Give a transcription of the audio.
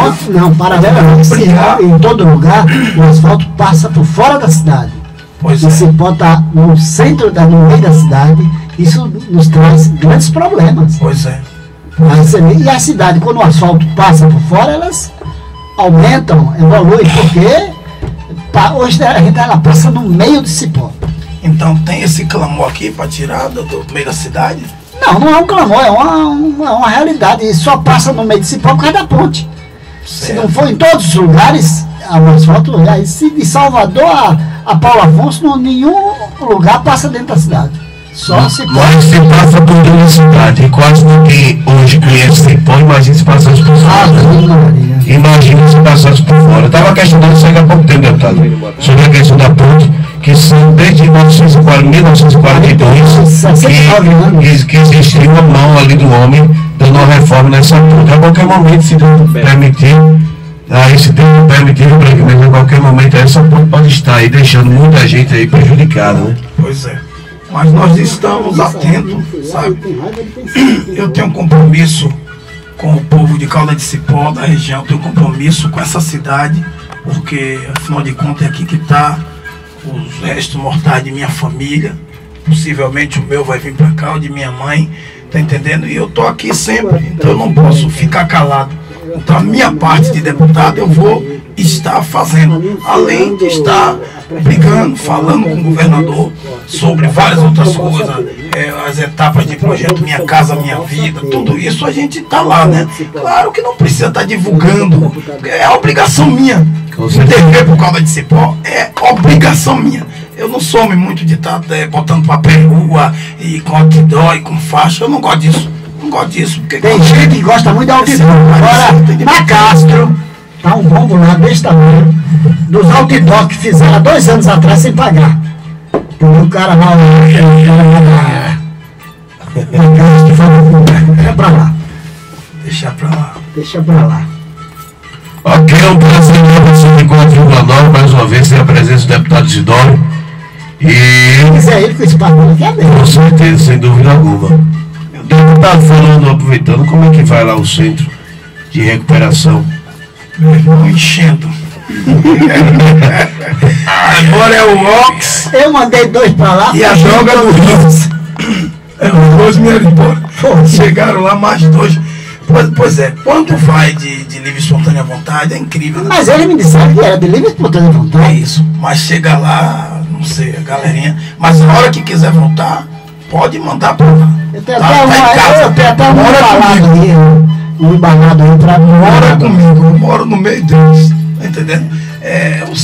asfalto, não, paralelamente, em todo lugar, o asfalto passa por fora da cidade. Pois e se bota no centro, no meio da cidade, isso nos traz grandes problemas. Pois é. E a cidade, quando o asfalto passa por fora, elas aumentam, evoluem, porque hoje ela passa no meio do cipó. Então tem esse clamor aqui para tirar do meio da cidade? Não, não é um clamor, é uma realidade. E só passa no meio do cipó por causa da ponte. Certo. Se não for em todos os lugares, o asfalto, se de Salvador a Paulo Afonso, nenhum lugar passa dentro da cidade. Só Cipó. Mas se passa por toda a cidade. E quase ninguém hoje conhece Cipó, imagina se passasse por fora. Imagina se passasse por fora. Eu estava questionando isso há pouco tempo, deputado, sobre a questão da ponte, que são desde 1942 que existiu uma mão ali do homem dando uma reforma nessa ponte. A qualquer momento, se Deus permitir, esse tempo permitir, mas a qualquer momento essa ponte pode estar aí deixando muita gente aí prejudicada, né? Pois é. Mas nós estamos atentos, sabe? Eu tenho um compromisso com o povo de Caldas de Cipó, da região, tenho um compromisso com essa cidade, porque afinal de contas é aqui que está os restos mortais de minha família. Possivelmente o meu vai vir para cá, o de minha mãe, tá entendendo? E eu tô aqui sempre, então eu não posso ficar calado. Então a minha parte de deputado eu vou estar fazendo, além de estar brigando, falando com o governador sobre várias outras coisas, as etapas de projeto Minha Casa Minha Vida, tudo isso a gente está lá, né? Claro que não precisa estar divulgando, é obrigação minha. TV por causa de Cipó é obrigação minha. Eu não sou muito de estar botando papel em rua e com outdoor e com faixa, eu não gosto disso. Não gosto disso. Porque tem gente que gosta muito de outdoor. Agora, na Castro, tá um bombo lá desse tamanho, dos outdoor que fizeram há 2 anos atrás sem pagar. Então o cara lá, deixa pra lá. Deixa pra lá. Deixa pra lá. Ok, é um prazer em 4,9, mais uma vez, tem a presença do deputado Isidoro. E quiser ele com esse papo aqui é mesmo. Com certeza, sem dúvida alguma. O deputado falando, aproveitando, como é que vai lá o centro de recuperação? Meu irmão, enchendo. Agora é o Ox. Eu mandei 2 pra lá. E a droga do Rios. Os 2 vieram embora. Chegaram lá mais 2. Pois é, quando vai de livre e espontânea vontade, é incrível. Né? Mas ele me disseram que era de livre e espontânea vontade. É isso. Mas chega lá, não sei, a galerinha. Mas na hora que quiser voltar, pode mandar pra lá. Eu tenho até um embalado aí, um embalado aí pra... Mora comigo, eu moro no meio deles. Tá entendendo? O